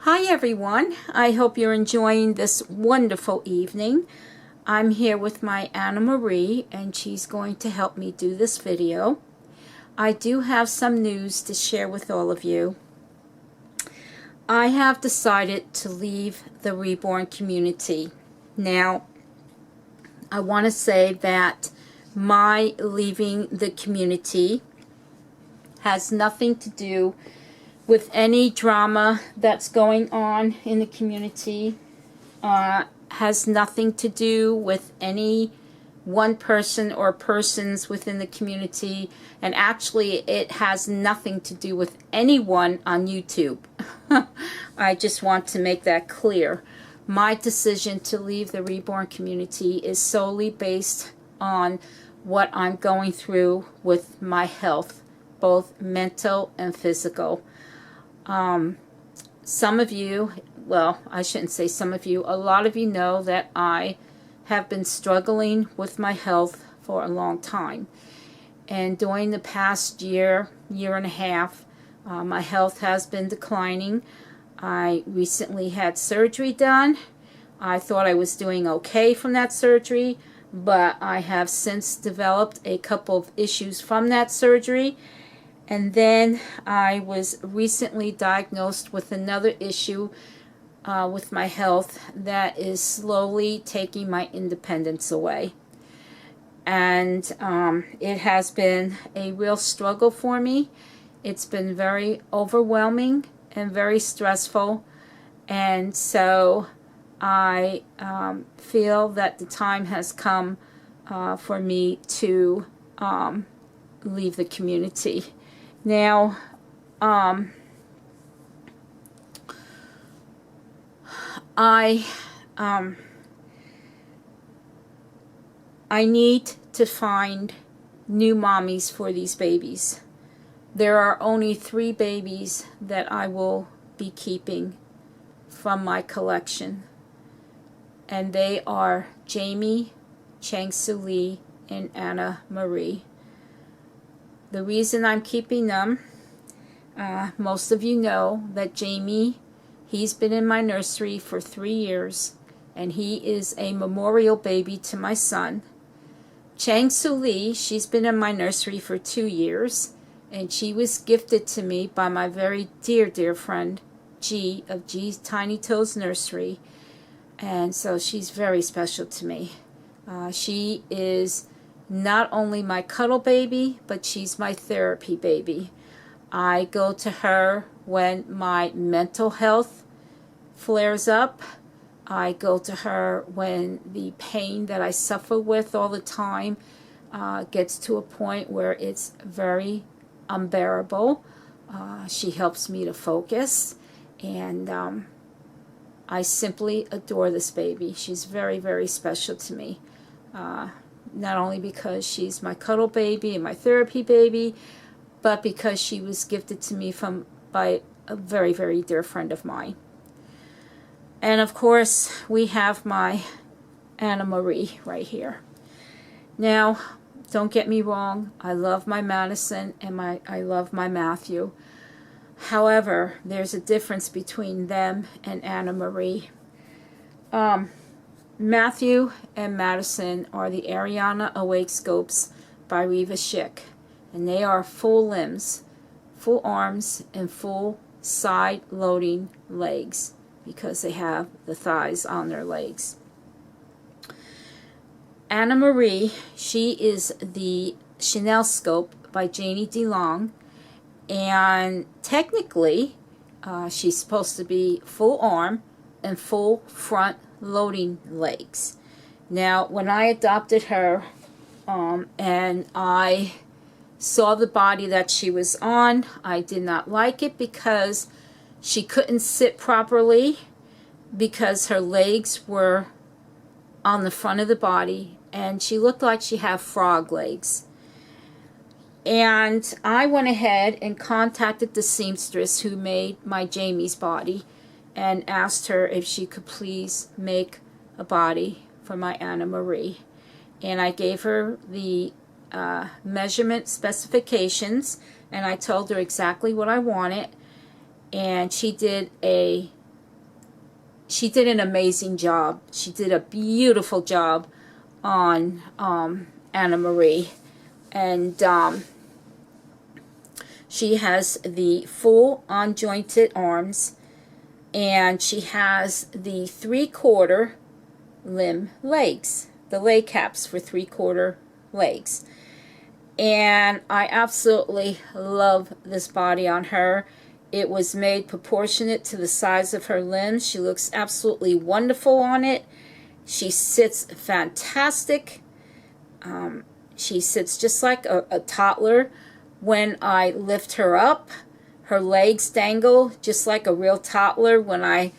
Hi everyone, I hope you're enjoying this wonderful evening. I'm here with my Anna Marie and she's going to help me do this video. I do have some news to share with all of you. I have decided to leave the Reborn community. Now, I want to say that my leaving the community has nothing to do with any drama that's going on in the community, has nothing to do with any one person or persons within the community, and actually it has nothing to do with anyone on YouTube. I just want to make that clear. My decision to leave the Reborn community is solely based on what I'm going through with my health, both mental and physical. Some of you, well, I shouldn't say some of you, a lot of you know that I have been struggling with my health for a long time. And during the past year and a half, my health has been declining. I recently had surgery done. I thought I was doing okay from that surgery, but I have since developed a couple of issues from that surgery. And then I was recently diagnosed with another issue with my health that is slowly taking my independence away. And it has been a real struggle for me. It's been very overwhelming and very stressful. And so I feel that the time has come for me to leave the community. Now, I need to find new mommies for these babies. There are only 3 babies that I will be keeping from my collection, and they are Jamie, Chang Soo Lee, and Anna Marie. The reason I'm keeping them, most of you know that Jamie, he's been in my nursery for 3 years, and he is a memorial baby to my son. Chang Soo Lee, she's been in my nursery for 2 years, and she was gifted to me by my very dear friend, G of G's Tiny Toes Nursery, and so she's very special to me. She is not only my cuddle baby, but she's my therapy baby. I go to her when my mental health flares up. I go to her when the pain that I suffer with all the time gets to a point where it's very unbearable. She helps me to focus, and I simply adore this baby. She's very special to me. Not only because she's my cuddle baby and my therapy baby, but because she was gifted to me by a very dear friend of mine. And of course, we have my Anna Marie right here. Now, don't get me wrong, I love my Madison and I love my Matthew. However, there's a difference between them and Anna Marie. Matthew and Madison are the Ariana Awake Scopes by Reva Schick, and they are full limbs, full arms, and full side loading legs because they have the thighs on their legs. Anna Marie, she is the Chanel Scope by Janie DeLong, and technically she's supposed to be full arm and full front loading legs. Now, when I adopted her and I saw the body that she was on, I did not like it because she couldn't sit properly because her legs were on the front of the body and she looked like she had frog legs. And I went ahead and contacted the seamstress who made my Jamie's body and asked her if she could please make a body for my Anna Marie. And I gave her the measurement specifications, and I told her exactly what I wanted, and she did a she did an amazing job. She did a beautiful job on Anna Marie. And she has the full unjointed arms, and she has the 3/4 limb legs, the leg caps for 3/4 legs. And I absolutely love this body on her. It was made proportionate to the size of her limbs. She looks absolutely wonderful on it. She sits fantastic. She sits just like a toddler. When I lift her up, her legs dangle just like a real toddler. When I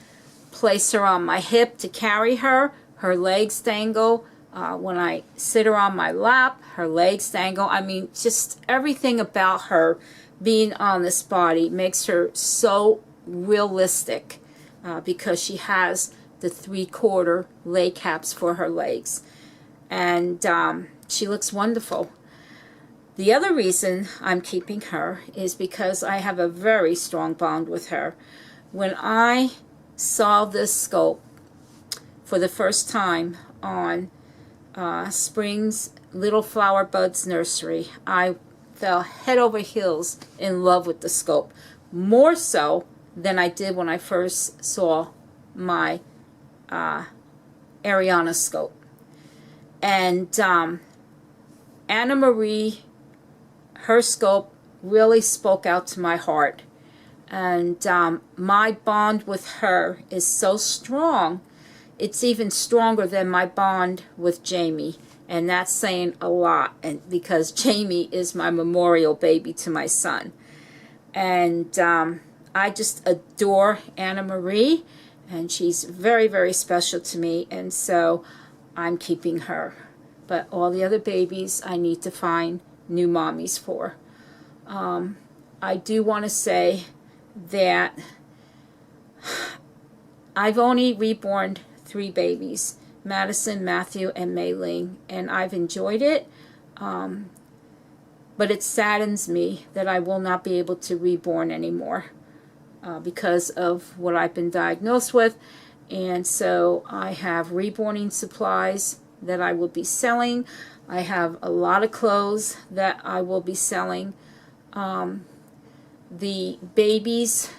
place her on my hip to carry her, her legs dangle. When I sit her on my lap, her legs dangle. I mean, just everything about her being on this body makes her so realistic because she has the 3/4 leg caps for her legs. And she looks wonderful. The other reason I'm keeping her is because I have a very strong bond with her. When I saw this sculpt for the first time on Spring's Little Flower Buds Nursery, I fell head over heels in love with the sculpt, more so than I did when I first saw my Ariana sculpt. And Anna Marie, her sculpt really spoke out to my heart. And my bond with her is so strong, it's even stronger than my bond with Jamie. And that's saying a lot, and because Jamie is my memorial baby to my son. And I just adore Anna Marie, and she's very, very special to me, and so I'm keeping her. But all the other babies I need to find new mommies for. I do want to say that I've only reborn 3 babies, Madison, Matthew, and Mei-Ling, and I've enjoyed it, but it saddens me that I will not be able to reborn anymore because of what I've been diagnosed with. And so I have reborning supplies that I will be selling. I have a lot of clothes that I will be selling. The babies,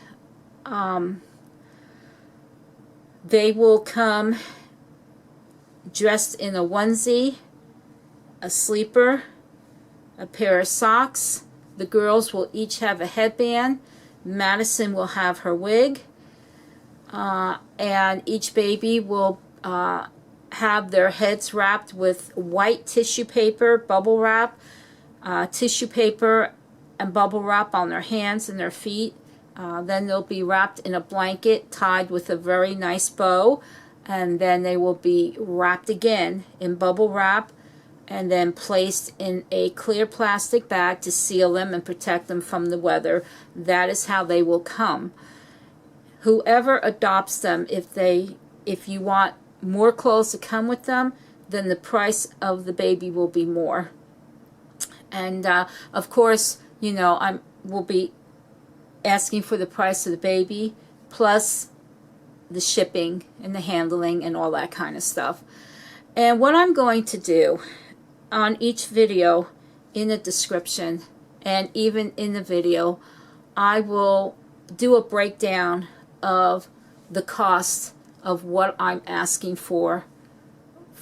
they will come dressed in a onesie, a sleeper, a pair of socks. The girls will each have a headband. Madison will have her wig. And each baby will have their heads wrapped with white tissue paper, bubble wrap, tissue paper and bubble wrap on their hands and their feet. Then they'll be wrapped in a blanket tied with a very nice bow, and then they will be wrapped again in bubble wrap and then placed in a clear plastic bag to seal them and protect them from the weather. That is how they will come. Whoever adopts them, if you want more clothes to come with them, then the price of the baby will be more. And of course, you know, I will be asking for the price of the baby plus the shipping and the handling and all that kind of stuff. And what I'm going to do on each video, in the description and even in the video, I will do a breakdown of the cost of what I'm asking for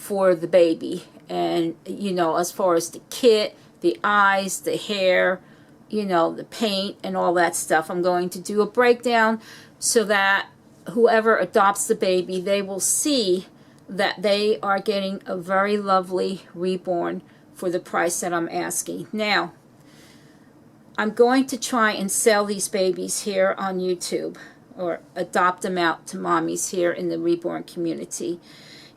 the baby. And, you know, as far as the kit, the eyes, the hair, you know, the paint and all that stuff. I'm going to do a breakdown so that whoever adopts the baby, they will see that they are getting a very lovely reborn for the price that I'm asking. Now, I'm going to try and sell these babies here on YouTube, or adopt them out to mommies here in the reborn community.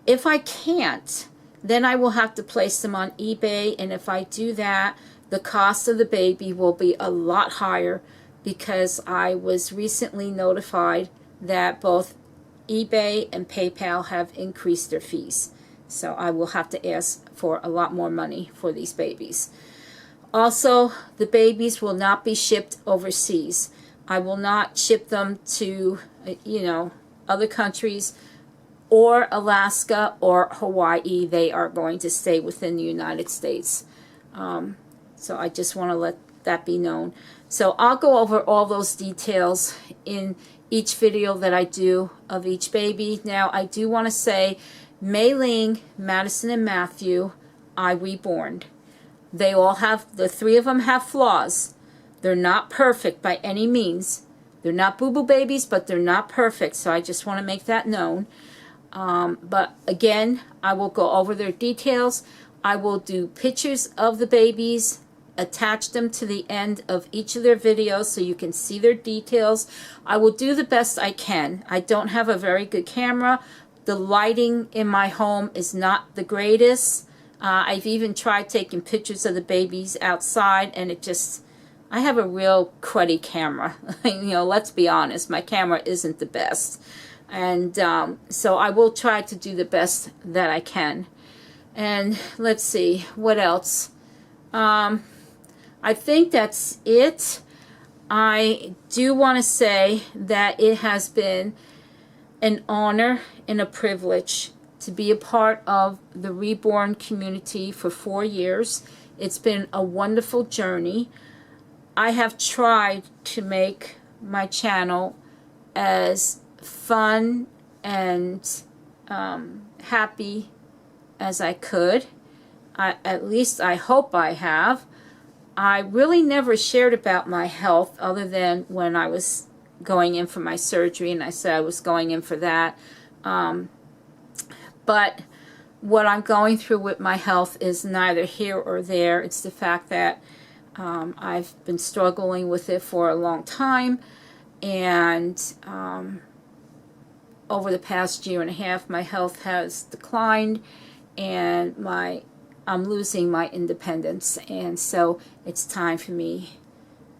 If I can't, then I will have to place them on eBay, and if I do that, the cost of the baby will be a lot higher, because I was recently notified that both eBay and PayPal have increased their fees. So I will have to ask for a lot more money for these babies. Also, the babies will not be shipped overseas. I will not ship them to, you know, other countries or Alaska or Hawaii. They are going to stay within the United States. So I just want to let that be known. So I'll go over all those details in each video that I do of each baby. Now I do want to say Mei Ling, Madison, and Matthew, I reborn. They all have, the three of them have flaws. They're not perfect by any means. They're not boo-boo babies, but they're not perfect. So I just want to make that known. But again, I will go over their details. I will do pictures of the babies, attach them to the end of each of their videos so you can see their details. I will do the best I can. I don't have a very good camera. The lighting in my home is not the greatest. I've even tried taking pictures of the babies outside, and it just, I have a real cruddy camera. You know, let's be honest, my camera isn't the best. And so I will try to do the best that I can. And let's see, what else? I think that's it. I do want to say that it has been an honor and a privilege to be a part of the Reborn community for 4 years. It's been a wonderful journey. I have tried to make my channel as fun and happy as I could. At least I hope I have. I really never shared about my health other than when I was going in for my surgery, and I said I was going in for that. But what I'm going through with my health is neither here or there. It's the fact that I've been struggling with it for a long time, and over the past year and a half my health has declined, and I'm losing my independence, and so it's time for me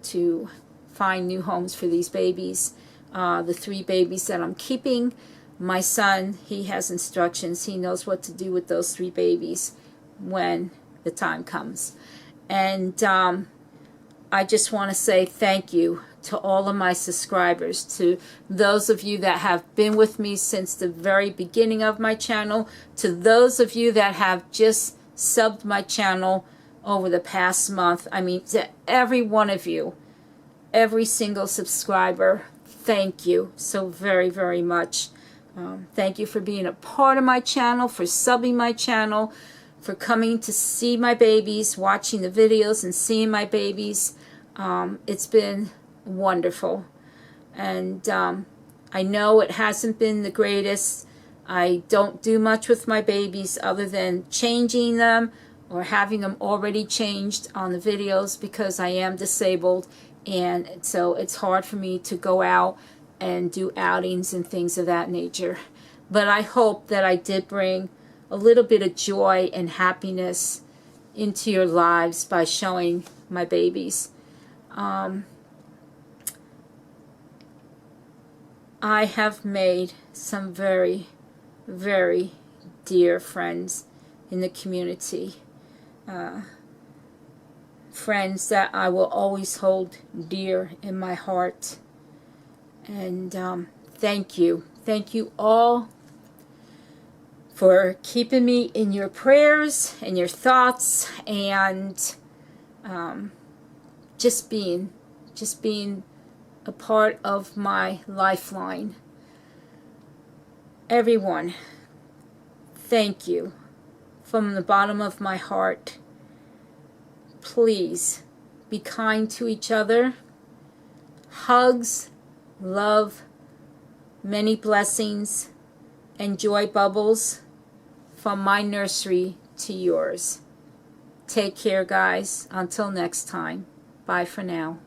to find new homes for these babies. The 3 babies that I'm keeping, my son, he has instructions. He knows what to do with those 3 babies when the time comes. And I just want to say thank you to all of my subscribers, to those of you that have been with me since the very beginning of my channel, to those of you that have just subbed my channel over the past month. I mean, to every one of you, every single subscriber, thank you so very, very much. Thank you for being a part of my channel, for subbing my channel, for coming to see my babies, watching the videos and seeing my babies. It's been wonderful. And I know it hasn't been the greatest. I don't do much with my babies other than changing them or having them already changed on the videos because I am disabled, and so it's hard for me to go out and do outings and things of that nature. But I hope that I did bring a little bit of joy and happiness into your lives by showing my babies. I have made some very, very dear friends in the community. Friends that I will always hold dear in my heart. And thank you. Thank you all for keeping me in your prayers and your thoughts, and just being a part of my lifeline. Everyone, thank you from the bottom of my heart. Please be kind to each other. Hugs, love, many blessings, and joy bubbles from my nursery to yours. Take care, guys. Until next time. Bye for now.